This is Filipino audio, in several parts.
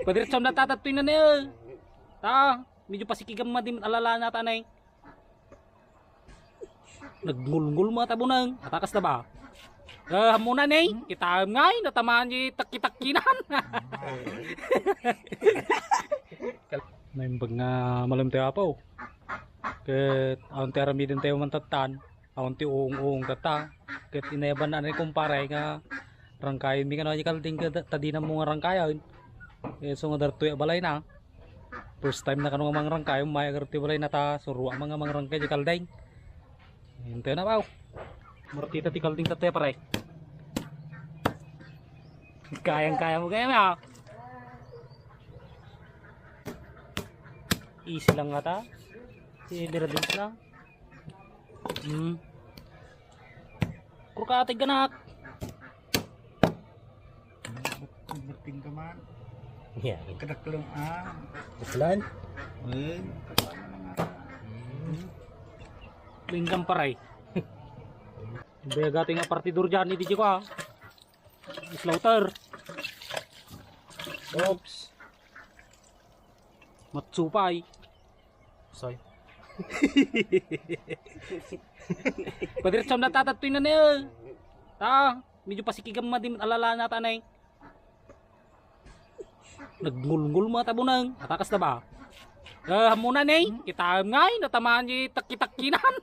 Padiretsom na tatatoy na niya. Ta, medyo pasikigam madim alala na tanay. Nagngulngul mo tabunang. Atakas na ba? Hamunan eh. Kita ngay natamaan ni takitakinan. Naimbag nga malam tayo apaw. Ket aon tayo ramidin tayo mantatan. Aon ti uong tata. Ket inayaban na ni kumpare nga rangkayon mi kano kalding tadi na mo nga rangkayon. So nga dartoy balay na. First time na kano nga mga rangkayon may agarti balay na ta surwa mga rangkay di kalding. Hintay na paw. Martita ti kalding tatay pare. Kayang-kaya mo kaya mo. Easy lang nga ta. Diradins lang. Kurkatig ganak. Berting ka man. Yeah. Kadaklong Islan? Lingkang paray. Baya gating nga partidor dyan ni DJ ko ha. Slaughter. Oops. Matsupay. Sorry. Padiretsom na tatatoy na niya. Ta, medyo pasikigam madim alala na tanay. Nagngulngul mo tabunang. Atakas na ba? Hamunan eh. Kita ngay natamaan ni takitakinan.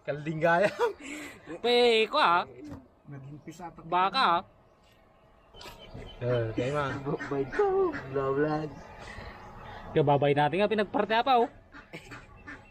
Kalding gaya. Pe ko ha. naging pisatak. Baka. Kaya man. Bye ko. Vlog. Kababay natin nga pinagparte pa oh.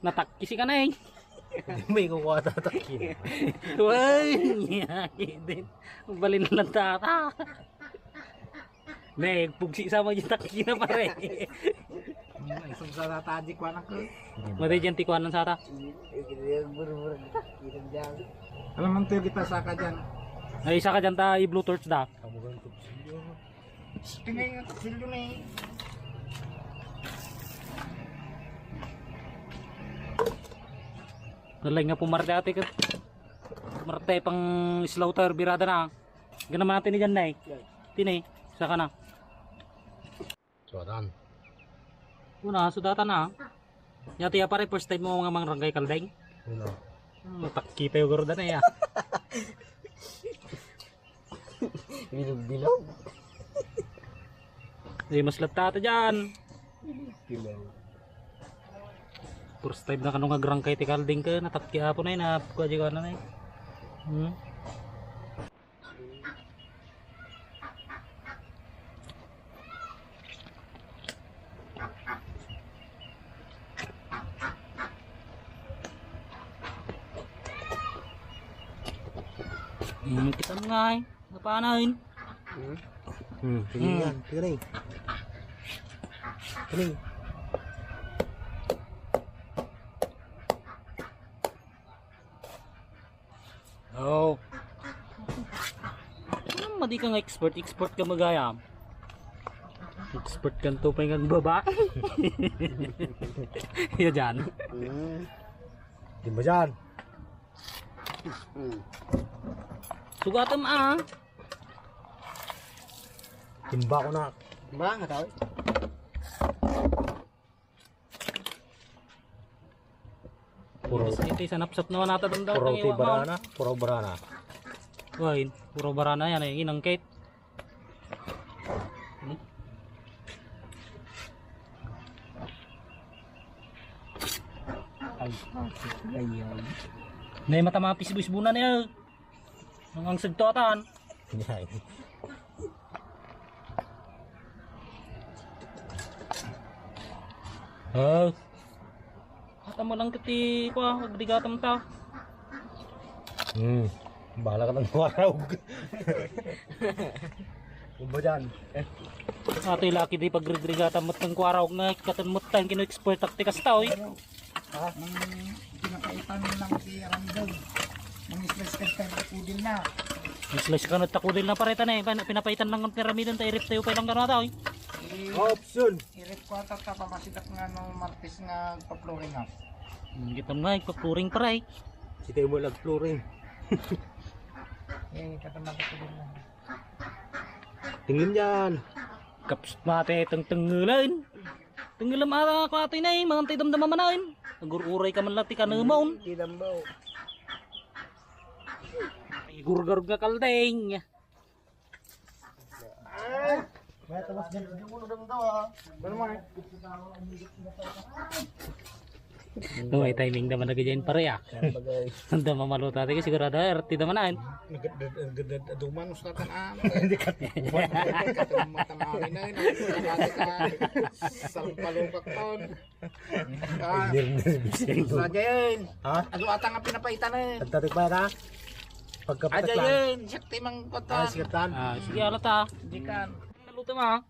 Natakisi ka na eh. May kukuha tatakin. Uy, din. Balin na lang tata. Pugsi sama yung taki na pare. Isang sa tadi ko anak ko. Matay dyan tikuan ng sata. Alam mo tayo kita saka dyan. Ay isa ka dyan ta i-blue torch da. Tingay nga sildo na eh. Nalay nga pumarte ate ka. Marte pang slaughter birada na. Ganaman natin ni dyan na eh. Tinay, saka na. Suatan. Una, sudatan na. Yati ya pare first time mo nga mangrangay kaldeng. Uno. Matakki tayo garo na ya. Bilog-bilog. Ay mas latata dyan. Bilog. First time na kanong agrangkay ti kaldeng ka. Natakki hapon na yun. Napukadya ka na na yun. Kita mo nga eh. Napanahin. Tingin yan. Tingin. Tingin. Oh. Ano madi ka nga expert ka magayam. Expert kan to pa yung baba. Iya dyan. Di ba dyan? Sugatam ah. Timba ko na. Ba nga tao? Puro ito sanapsap na nata dun daw. Puro ti barana. Puro barana. Wait, puro barana yan eh. Inangkit. Ayun. Nay mata mga pisbus-bunan niya. Ang sagtotan. Yan. Oh. Kata mo lang kiti ko, agdigatam ta. Bahala ka ng waraw. Di ba dyan? Ato laki di pagrigatam mo tang kwaraw nga katan mo tang kino expert taktikas tao eh. Pinakaitan mo lang si Ramdol. Nang islas ka tayo kudil na. Slice ka na takudil na pareta na eh. Pinapaitan lang ng piramidon tayo rip tayo pa lang gano'n tao eh. Option. Irip ko ata ka pamasidak nga no martes nga pa-flooring up. Kita mo nga, ipapluring para eh. Si tayo mo lag-flooring. Katama ko din na. Tingin yan. Kaps mati teng tenggelan. Tenggelam ara ko atin ay mga tidam-dama manain. Nagururay ka man lati ka namon. Kinambaw. Igurgarug nga kaldeng. May tamas dyan. Hindi mo nang daw No, ay timing naman na ganyan pare ah. Nanda mamaluto natin kasi sigurado RT naman na. Duman sa tanah. Hindi ka tuwan. Mata mami na yun. Sampalukak ton. Aja yun. Ha? Ano ata nga pinapaitan na yun. Tagtatik ba na? Aja Pagkapatak yun. Sakti mang kotan. Sikatan. Ah, sige alat ah. Hindi kan. Naluto mo ah.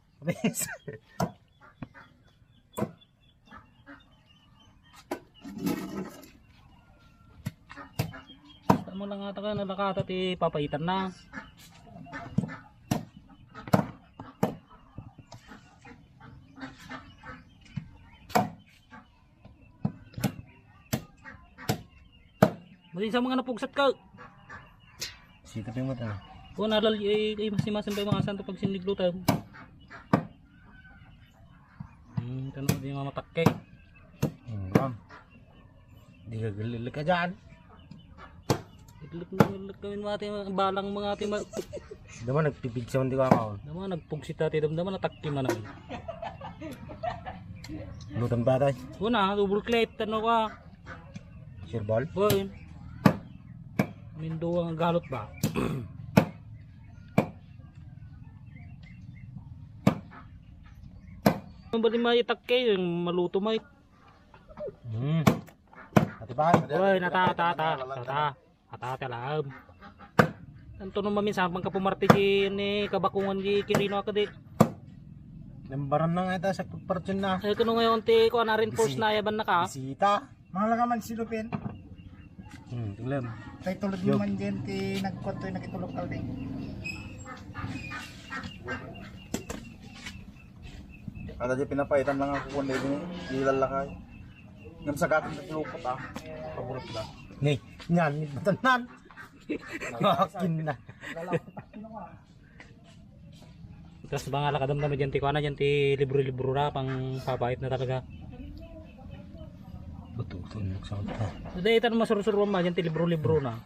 Tama lang ata ka nalakata ti papaitan na. Mali sa mga napugsat ka. Sikap yung mata. O nalal ay masimasan ba yung mga santo pag siniglutan. Tanong di mamatakke. Ma'am. Hindi ka galilig ka dyan. Igluk kawin mga ating balang mga ating Naman nagpipig sa hindi ko ako. naman nagpugsit ati damdaman natakki man naman. Lutan ba tayo? Una, double clip tano ka. Sirbol? Boy. Mindo ang galot ba? Ang bali may takke yung maluto may. Ati ba? Boy, nata lang. Tanto nung maminsan pang kapumarti ni kabakungan di kirino ka di. Nambaran na nga ito sa pagpartyon na. Ay kuno ngayon ti ko na rin post na yaban na ka. Bisita. Mahal ka man silupin. Tulam. Kay tulad mo man dyan ti nagkwento yung nakitulog ka din. Ada di pinapaitan lang ako kundi nilalakay. Ngam sa gatong sa lupot ah. Paborot na. Ni, nyan, batanan. Akin na. Tapos ba nga lakadam naman dyan ti ko na dyan ti libro-libro na pang papait na talaga. Bututun sa kanta. Dahil itan masuro-suro ma dyan ti libro-libro na.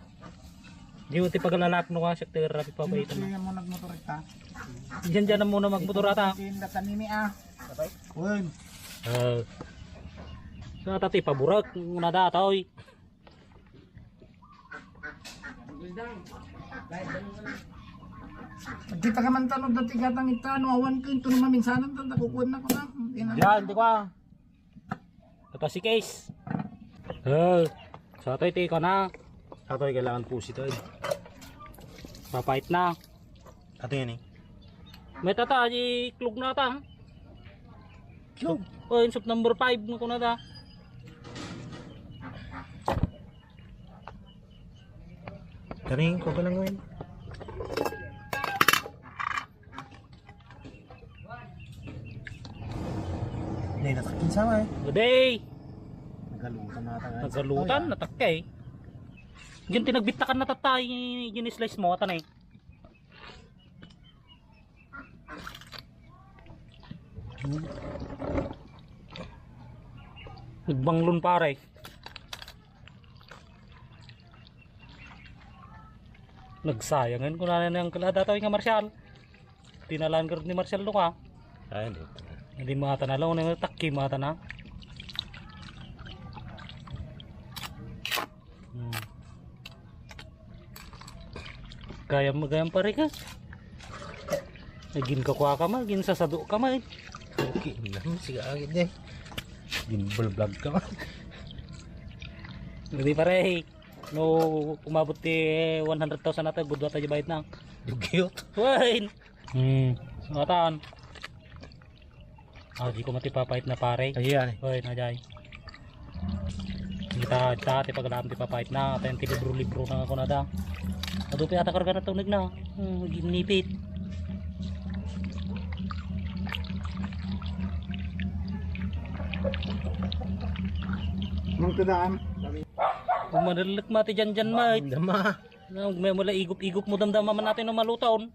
Di mo ti pagalalak no ka siya ti rapi papaitan na. Kaya mo nagmotorik ka. Dyan na muna magmotor ata. Tinda kanini ah. Uy. So tati paburak una datoy. Di pa ka man tanong dati gatang itano. Awan ko yung tunong maminsanan. Nakukuhan na ko na. Yan, di ko ah. Ito si Case. So ito iti ko na. Ato ay kailangan pusi to. Papait na. Ato yan eh. May tata, di klug na ta. Klug? O, yung soup number 5 na ko na ta. Karing ko ka lang ngayon. Hindi, natakin sama eh. Good day! Nagalutan na ata nga. Nagalutan, natakay. Diyan tinagbitakan na tatay, yun slice mo, atan eh. Nagbanglon pare. Nagsayangan ko na yung kalada tawing nga Marshall. Tinalaan ka rin ni Marshall no ka. Ay, hindi. Hindi mata na lang, hindi takki mata na. Gayam pare ka. Nagin ka kuha ka ma, gin sasado ka ma. Okay, naman sige agad eh. Gimbal vlog ka man. Hindi pare. No, umabot ti 100,000 natin, good wata bayad na. Dugyot. Wain. Ngatan. Ah, di ko matipapait na pare. Ayan eh. Hoy, najay. Kita ti pagalam ti papait na, aten ti libro na ako na da. Adupi ata karga na tunig na. Ginipit. Nung tudaan. Kumadalak mati dyan mate. Dama. May mula igop-igop mo damdaman natin ng malutaon.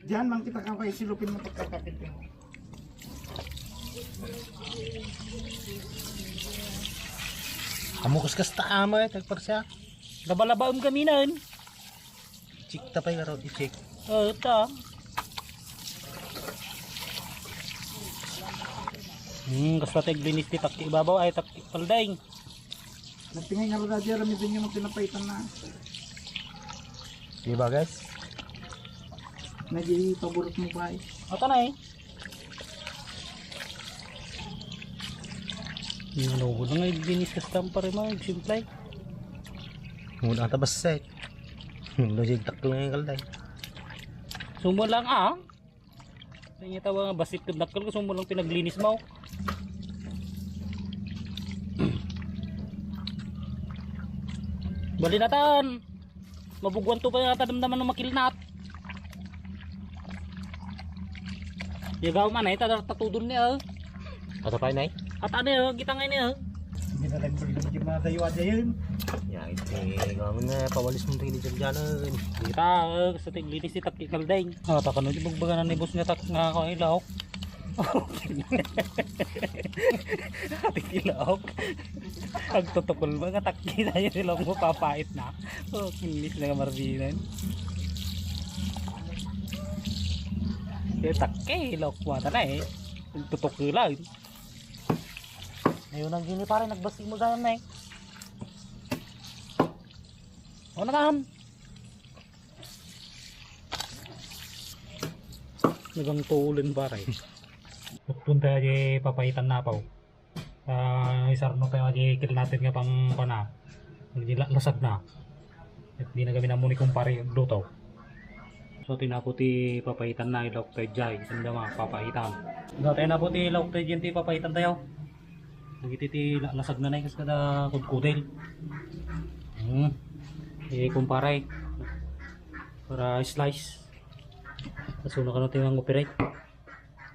Diyan mang kita kakay silupin mo pagkakapit mo. Kamu kas taama tagparsa. Labalabaon kami nan. Cik tapay nga raw i-check. Ta. Kasta taglinis ti takti ibabaw ay takti paldaing. Nagtingay nga rin dyan, rami din yung pinapaitan na. Di ba guys? Nag-i-paborot mo ba eh? Ata na eh. Nalugod na nga iglinis kasta pa rin mga simplay. Muna ata basay. Lojig taklo nga yung kalday. Sumo lang ah. Kanya tawa nga basit kod nakal ko sumo lang pinaglinis mo. Bali natan. Mabugwan to pa yata damdaman ng makilnat. Yagaw man ay tatudon niya. Ato pa inay? At ano kita ngayon niya. Hindi na lang pwede yung madayo aja yun. Ya ito gamin nga pawalis mo tingin dyan dyan. Kita sa tiglinis si takki kalday. Ah takano di bagbagan ni boss nga tak nga ko ilaw. Ati ilaw. Ang tutokol ba nga takki na yun sila mo papait na. Oh kinis na marbinan. Kaya takki ilaw ko na eh. Tutok lang. Ngayon ang gini pare nagbasi mo dyan na eh. O naman. Nagang tulin pare. Punta aja papaitan na po. Isarno tayo aja kil natin nga pang pana. Lasag na. At di na kami namuni kung pare luto. So tinaputi papaitan na ilok tayo dyan. Sanda mga papaitan. Dati na po ti ilok tayo dyan ti papaitan tayo. Nagititi lasag na na kasi kada kudkudel. Kumparay para slice. Kaso na tayo ang operate.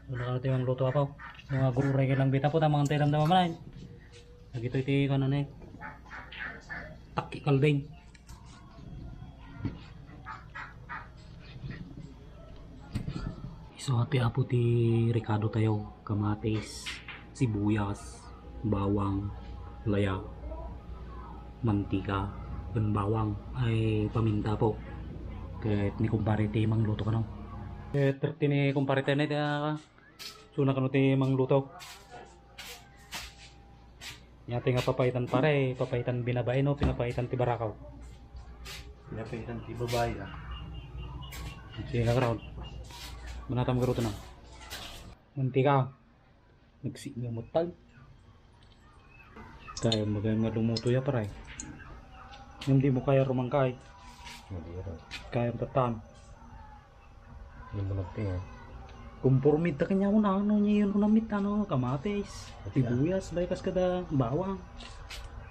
Una ka natin ang luto apaw. Mga gururay ka lang bita po tamang antay ramdaman man. Nagito iti kanan eh. Takki kalding. So ati apo ti Ricardo tayo. Kamatis, sibuyas, bawang, laya, mantika, dan bawang ay paminta po. Kaya ni kumpare ti mang luto ka no. Kaya ni kumpare tayo na iti suna ka no ti mang luto. Yate nga papaitan pare, papaitan binabay no, pinapaitan ti barakaw. Pinapaitan ti babae ah. Sige ka crowd. Manatam garuto na. Mantika. Nagsigamot tal. Kaya magayang nga lumuto ya pare. Hindi mo kaya rumangkay. Hindi rin. Kaya tatan. Hindi mo nagtingin. Kumpurmid ta kanya una ano niya yun unamit ano kamatis, sibuyas, baykas kada bawang.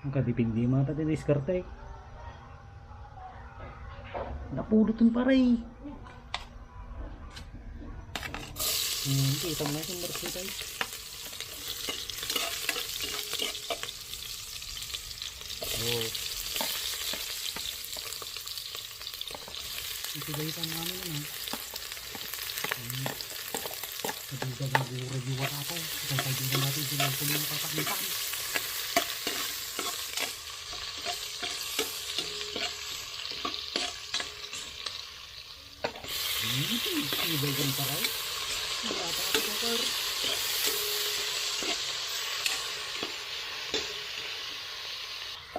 Ang kadipindi mata din diskarte. Napudutin pare. Kita mo na yung bersih tayo. Oh. Ito ba yung namin ano? Ito yung gagawin ako. Ito yung natin yung kuming papakitan. Ini bagian pakai.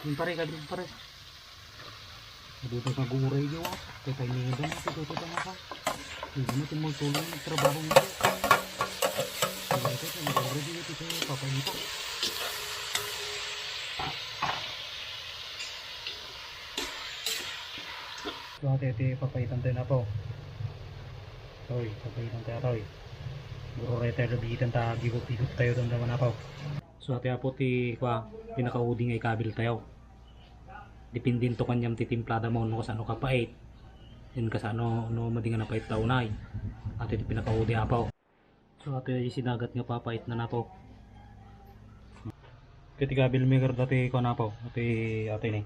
Yung pare kadrug pare. Dito naguray di wa. Kaya tayo niya doon. Dito na ka. Hindi mo tumutulong ng trabaho mo. Dito naguray dito tayo papayita. So ate papayitan tayo na po. Toy, papayitan tayo toy. Gururay tayo labihitan tayo. Gigot-gigot tayo doon naman na po. So ate apo ti pinakauding ay kabil tayo. Dipindin to kanyam titimplada mo no kasano kapait. Yan kasano no madingan na pait taunay. Ate ti pinakaudi apaw. So ate sinagat nga papait na napo. Kiti kabil maker dati ko napo. Ate ni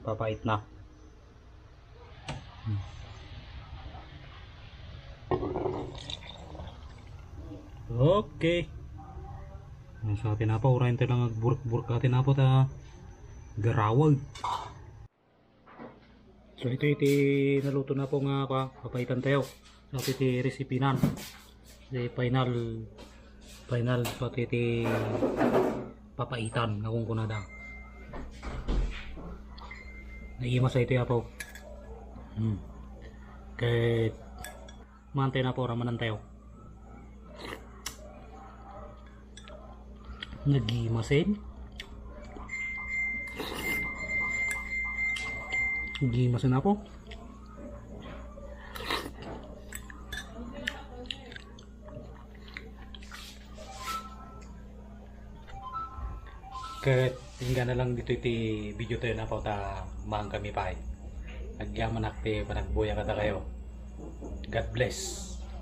papait na. Okay. Sa atin na po, urayin tayo lang burk-burk atin na po ta garawag. So ito naluto na po nga papaitan tayo. So ito recipe nan. The final pati iti papaitan nga kung kunada. Naima sa ito ya po. Kaya mantay na po ramanan tayo. Nagimasin. Gimasin na po. Kaya tingnan na lang dito iti video tayo na po ta maang kami pa. Nagyaman akte panagbuya kada kayo. God bless.